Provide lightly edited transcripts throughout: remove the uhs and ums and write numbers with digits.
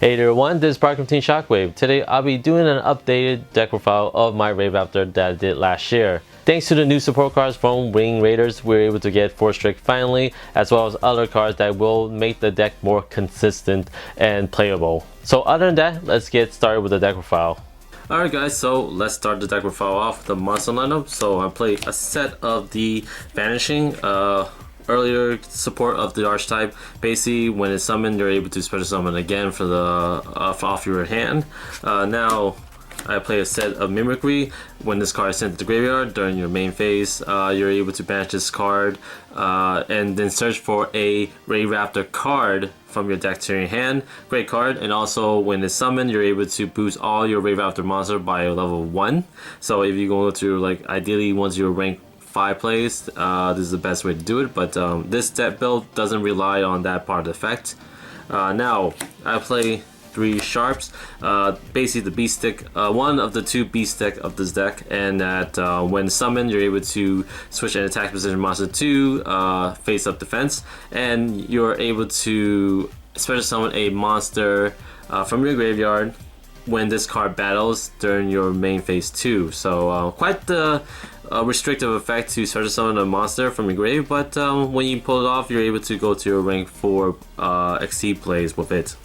Hey there everyone, this is Parker Team Shockwave. Today I'll be doing an updated deck profile of my Raidraptor that I did last year. Thanks to the new support cards from Ring Raiders, we were able to get 4 Strict finally, as well as other cards that will make the deck more consistent and playable. So other than that, let's get started with the deck profile. Alright guys, so let's start the deck profile off with the monster lineup. So I played a set of the Vanishing, earlier support of the archetype. Basically, when it's summoned, you're able to special summon again for the off your hand. Now, I play a set of Mimicry. When this card is sent to the graveyard during your main phase, you're able to banish this card and then search for a Raidraptor card from your deck to your hand. Great card. And also, when it's summoned, you're able to boost all your Raidraptor monster by level 1. So if you go through, like, ideally once you're rank 5 plays, this is the best way to do it, but this deck build doesn't rely on that part of the effect. Now I play 3 sharps, basically the beast stick, one of the 2 beast stick of this deck, and that when summoned you're able to switch an attack position monster to face up defense, and you're able to special summon a monster from your graveyard when this card battles during your main phase 2. So quite the restrictive effect to special summon a monster from your grave, but when you pull it off, you're able to go to your rank 4 exceed plays with it.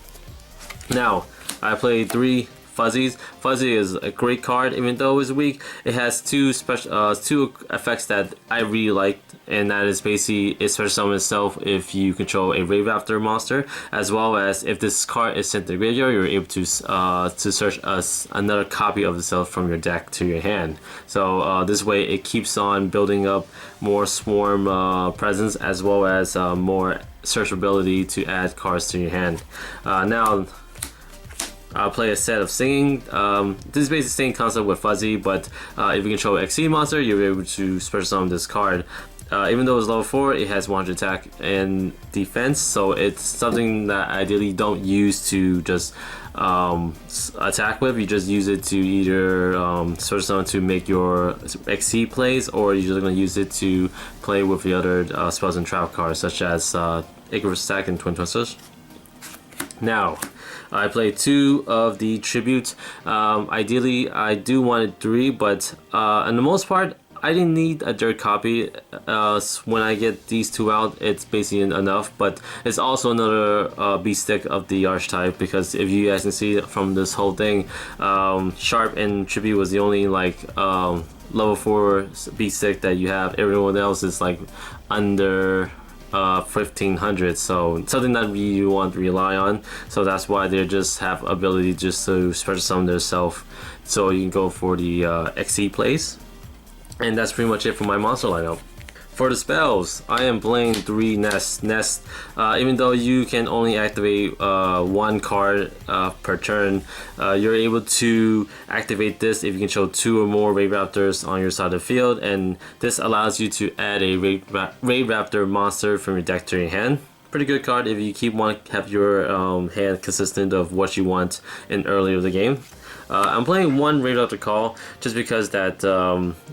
Now, I played 3 Fuzzies. Fuzzy is a great card, even though it's weak. It has 2 effects that I really liked, and that is basically it special summons itself if you control a Raidraptor monster, as well as if this card is sent to the graveyard, you're able to search another copy of itself from your deck to your hand. So this way it keeps on building up more swarm presence, as well as more searchability to add cards to your hand. Now, I'll play a set of Singing. This is basically the same concept with Fuzzy, but if you control Exceed monster, you're able to special summon this card. Even though it's level 4, it has 100 attack and defense, so it's something that I ideally don't use to just attack with. You just use it to either special summon to make your Exceed plays, or you're just going to use it to play with the other spells and trap cards, such as Icarus Stack and Twin Twisters. Now, I played 2 of the tributes. Ideally, I do want 3, but on the most part, I didn't need a dirt copy. When I get these 2 out, it's basically enough, but it's also another beast stick of the archetype, because if you guys can see from this whole thing, Sharp and Tribute was the only like level 4 beast stick that you have. Everyone else is like under 1500, so something that you want to rely on. So that's why they just have ability just to special summon themselves, so you can go for the XC plays. And that's pretty much it for my monster lineup. For the spells, I am playing 3 Nest. Even though you can only activate 1 card per turn, you're able to activate this if you control 2 or more Raidraptors on your side of the field, and this allows you to add a Raidraptor monster from your deck to your hand. Pretty good card if you have your hand consistent of what you want in early of the game. I'm playing 1 Raidraptor Call just because that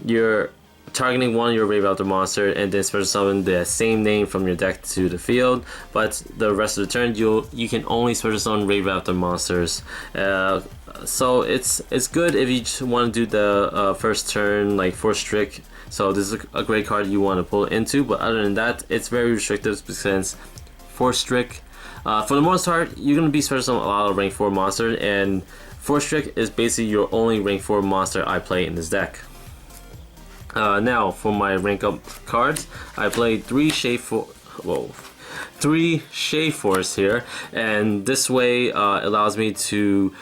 you're targeting one of your Raidraptor monster and then special summon the same name from your deck to the field, but the rest of the turn you can only special summon Raidraptor monsters. So it's good if you just want to do the first turn like 4 Strict. So this is a great card you want to pull into, but other than that, it's very restrictive since 4 Strict. For the most part, you're going to be special summoning a lot of rank 4 monsters, and 4 Strict is basically your only rank 4 monster I play in this deck. Now for my rank up cards, I played 3 Shade Force here, and this way allows me to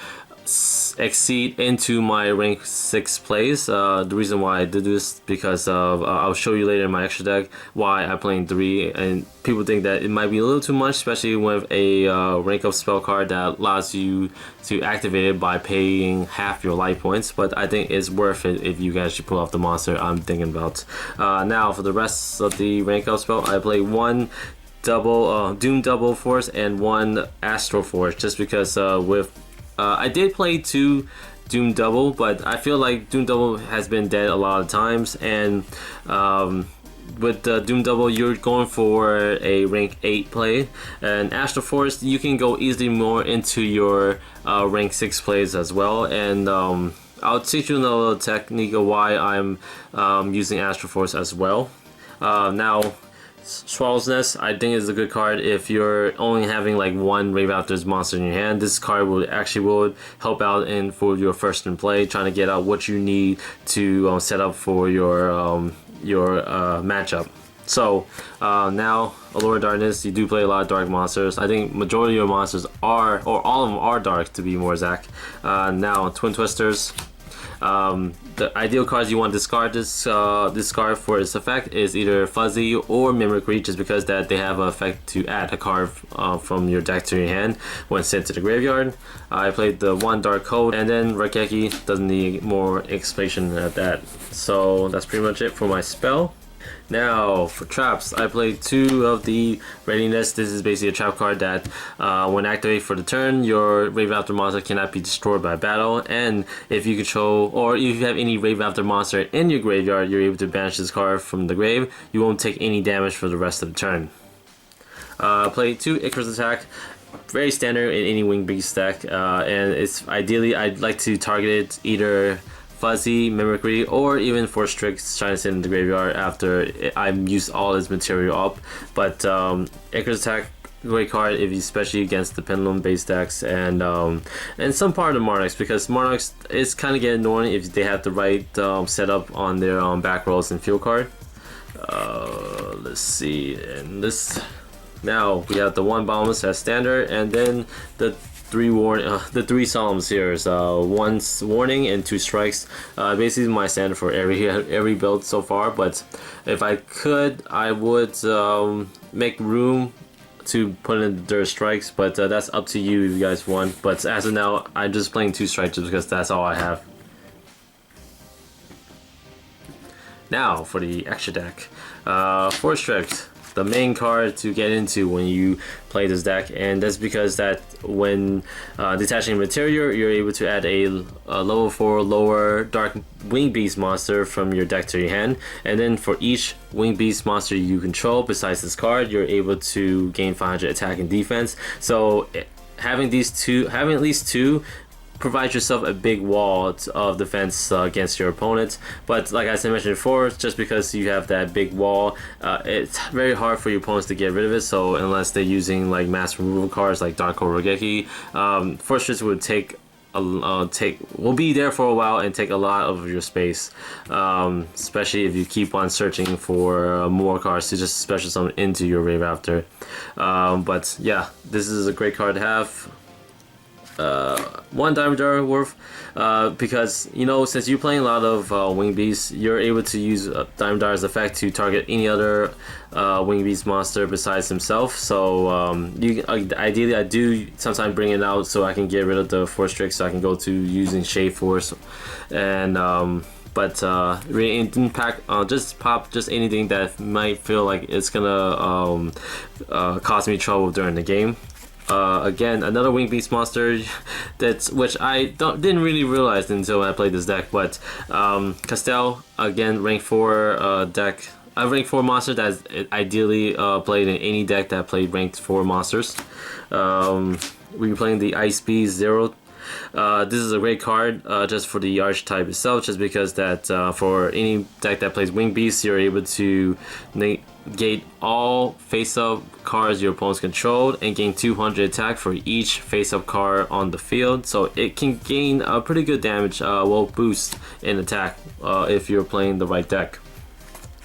exceed into my rank 6 plays. The reason why I did this because of I'll show you later in my extra deck why I'm playing 3, and people think that it might be a little too much, especially with a rank up spell card that allows you to activate it by paying half your life points, but I think it's worth it if you guys should pull off the monster I'm thinking about. Now for the rest of the rank up spell, I play 1 Doom Double Force and 1 Astral Force, just because I did play 2 Doom Double, but I feel like Doom Double has been dead a lot of times, and with Doom Double, you're going for a rank 8 play, and Astral Force, you can go easily more into your rank 6 plays as well. And I'll teach you another technique of why I'm using Astral Force as well. Now, Swallow's Nest, I think is a good card if you're only having like one Raidraptor's monster in your hand. This card will help out in for your first in play, trying to get out what you need to set up for your matchup. So now, Allure of Darkness, you do play a lot of dark monsters. I think majority of your monsters are, or all of them are dark to be more exact. Now, Twin Twisters. The ideal cards you want to discard discard for its effect is either Fuzzy or Mimicry, just because that they have an effect to add a card from your deck to your hand when sent to the graveyard. I played the one Dark Code, and then Rakeki doesn't need more explanation at that. So that's pretty much it for my spell. Now for traps, I played 2 of the Readiness. This is basically a trap card that when activated for the turn, your Raidraptor monster cannot be destroyed by battle, and if you control or if you have any Raidraptor monster in your graveyard, you're able to banish this card from the grave. You won't take any damage for the rest of the turn. Played 2 Icarus Attack. Very standard in any Wing Beast deck, and it's ideally I'd like to target it either Fuzzy, Mimicry, or even Force Strix, trying to sit in the graveyard after I've used all its material up. But Icarus Attack, great card if you, especially against the Pendulum based decks and some part of Monarchs, because Monarchs is kind of getting annoying if they have the right setup on their back rolls and field card. Let's see, and this now we have the 1 Boundless as standard, and then the 3 solemns here is 1 warning and 2 strikes. Basically my standard for every build so far, but if I could, I would make room to put in their strikes, but that's up to you if you guys want. But as of now, I'm just playing 2 strikes just because that's all I have. Now for the extra deck, Force Strix, the main card to get into when you play this deck, and that's because that when detaching material, you're able to add a level 4 lower dark Wing Beast monster from your deck to your hand, and then for each Wing Beast monster you control besides this card, you're able to gain 500 attack and defense. So having at least 2 provide yourself a big wall of defense against your opponent. But like I mentioned before, just because you have that big wall, it's very hard for your opponents to get rid of it. So unless they're using like mass removal cards like Dark Hole Rogeki, Force Strix would will be there for a while and take a lot of your space, especially if you keep on searching for more cards to just special summon into your Raidraptor. But yeah, this is a great card to have. 1 Diamond Jar worth, because you know, since you're playing a lot of Wing Beasts, you're able to use Diamond Dar's effect to target any other Wing Beast monster besides himself. So ideally I do sometimes bring it out so I can get rid of the Force Strix, so I can go to using Shade Force, and but really it didn't just pop anything that might feel like it's gonna cause me trouble during the game. Again, another Wing Beast monster which I didn't really realize until I played this deck, but Castel, again, rank 4 deck. A rank 4 monster that's ideally played in any deck that played ranked 4 monsters. We're playing the Ice Beast 0. This is a great card just for the archetype itself, just because that for any deck that plays Wing Beast, you're able to negate all face-up cards your opponents controlled and gain 200 attack for each face-up card on the field. So it can gain a pretty good damage, boost in attack if you're playing the right deck.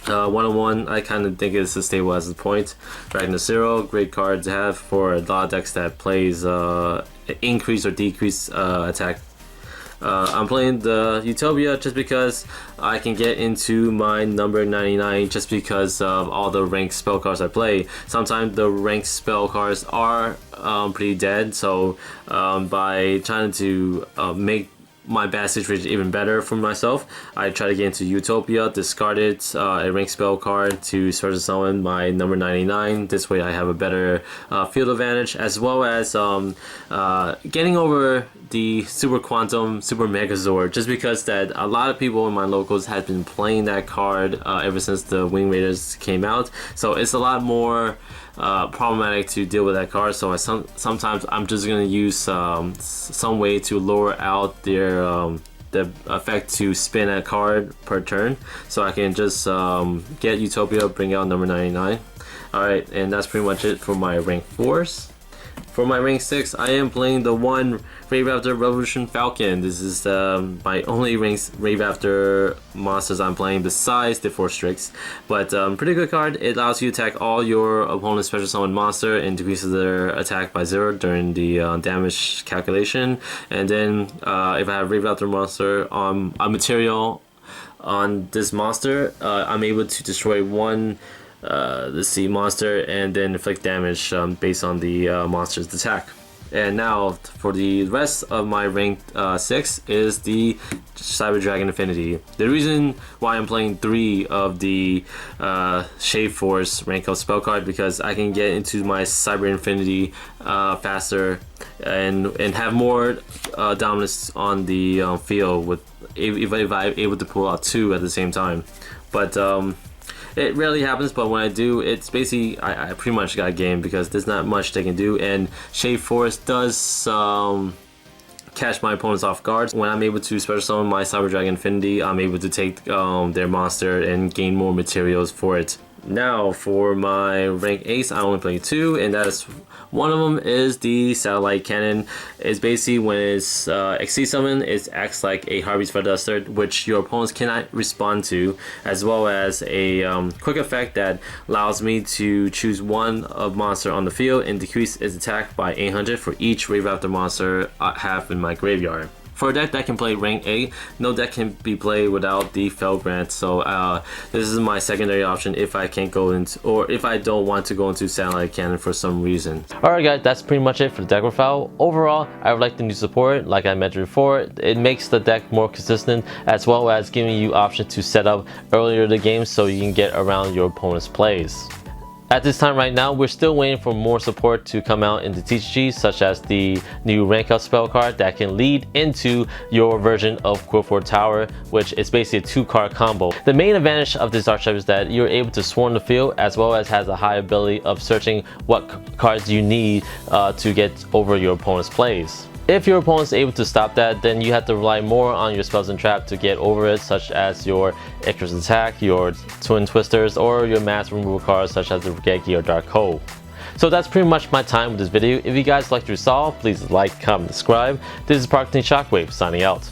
101, I kind of think it's as stable as the point. Dragon 0, great card to have for a lot of decks that plays increase or decrease attack. I'm playing the Utopia just because I can get into my number 99 just because of all the ranked spell cards I play. Sometimes the ranked spell cards are pretty dead, so by trying to make my bad situation even better for myself, I try to get into Utopia, discarded a rank spell card to Special Summon my number 99. This way I have a better field advantage, as well as getting over the Super Quantum Super Megazord, just because that a lot of people in my locals have been playing that card ever since the Wing Raiders came out. So it's a lot more problematic to deal with that card. So sometimes I'm just gonna use some way to lower out their the effect to spin a card per turn, so I can just get Utopia, bring out number 99. Alright, and that's pretty much it for my rank 4s. For my rank 6, I am playing the one Raidraptor Revolution Falcon. This is my only Raidraptor monsters I'm playing besides the 4 Strix. But pretty good card. It allows you to attack all your opponent's special summon monster and decreases their attack by 0 during the damage calculation. And then if I have Raidraptor monster on a material on this monster, I'm able to destroy one the sea monster and then inflict damage based on the monster's attack. And now for the rest of my rank 6 is the Cyber Dragon Affinity. The reason why I'm playing 3 of the Shade Force rank up spell card, because I can get into my Cyber Infinity faster and have more dominance on the field with if I'm able to pull out 2 at the same time. But it rarely happens, but when I do, it's basically I pretty much got a game, because there's not much they can do, and Shade Force does catch my opponents off guard. When I'm able to special summon my Cyber Dragon Infinity, I'm able to take their monster and gain more materials for it. Now for my rank 8, I only play 2, and that is one of them is the Satellite Cannon. It's basically when it's XC summon, it acts like a Harvey's Feather Duster, which your opponents cannot respond to, as well as a quick effect that allows me to choose one of monster on the field and decrease its attack by 800 for each Raidraptor monster I have in my graveyard. For a deck that can play rank 8, no deck can be played without the Fel Grant, so this is my secondary option if I can't go into, or if I don't want to go into Satellite Cannon for some reason. Alright guys, that's pretty much it for the deck profile. Overall, I would like the new support. Like I mentioned before, it makes the deck more consistent, as well as giving you options to set up earlier in the game so you can get around your opponent's plays. At this time right now, we're still waiting for more support to come out in the TCG, such as the new rank up spell card that can lead into your version of Quill Tower, which is basically a 2-card combo. The main advantage of this archetype is that you're able to swarm the field, as well as has a high ability of searching what cards you need to get over your opponent's plays. If your opponent is able to stop that, then you have to rely more on your spells and trap to get over it, such as your Icarus Attack, your Twin Twisters, or your mass removal cards such as the Regeki or Dark Hole. So that's pretty much my time with this video. If you guys liked what you saw, please like, comment, subscribe. This is Parking Shockwave signing out.